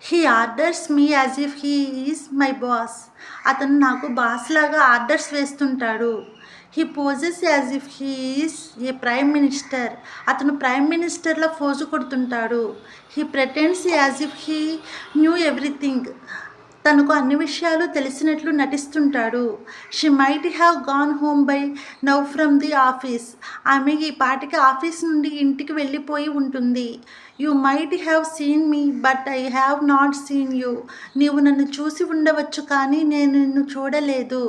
He orders me as if he is my boss. అతను నాకు boss లాగా orders వేస్తుంటాడు. He poses as if he is a prime minister. అతను prime మినిస్టర్లా ఫోజు కొడుతుంటాడు. He pretends as if he knew everything. తనకు అన్ని విషయాలు తెలిసినట్లు నటిస్తుంటాడు. She might have gone home by now from the office. ఆమె ఈ పాటికి ఆఫీస్ నుండి ఇంటికి వెళ్ళిపోయి ఉంటుంది. You might have seen me but I have not seen you. నీవు నన్ను చూసి ఉండవచ్చు కానీ నేను నిన్ను చూడలేదు.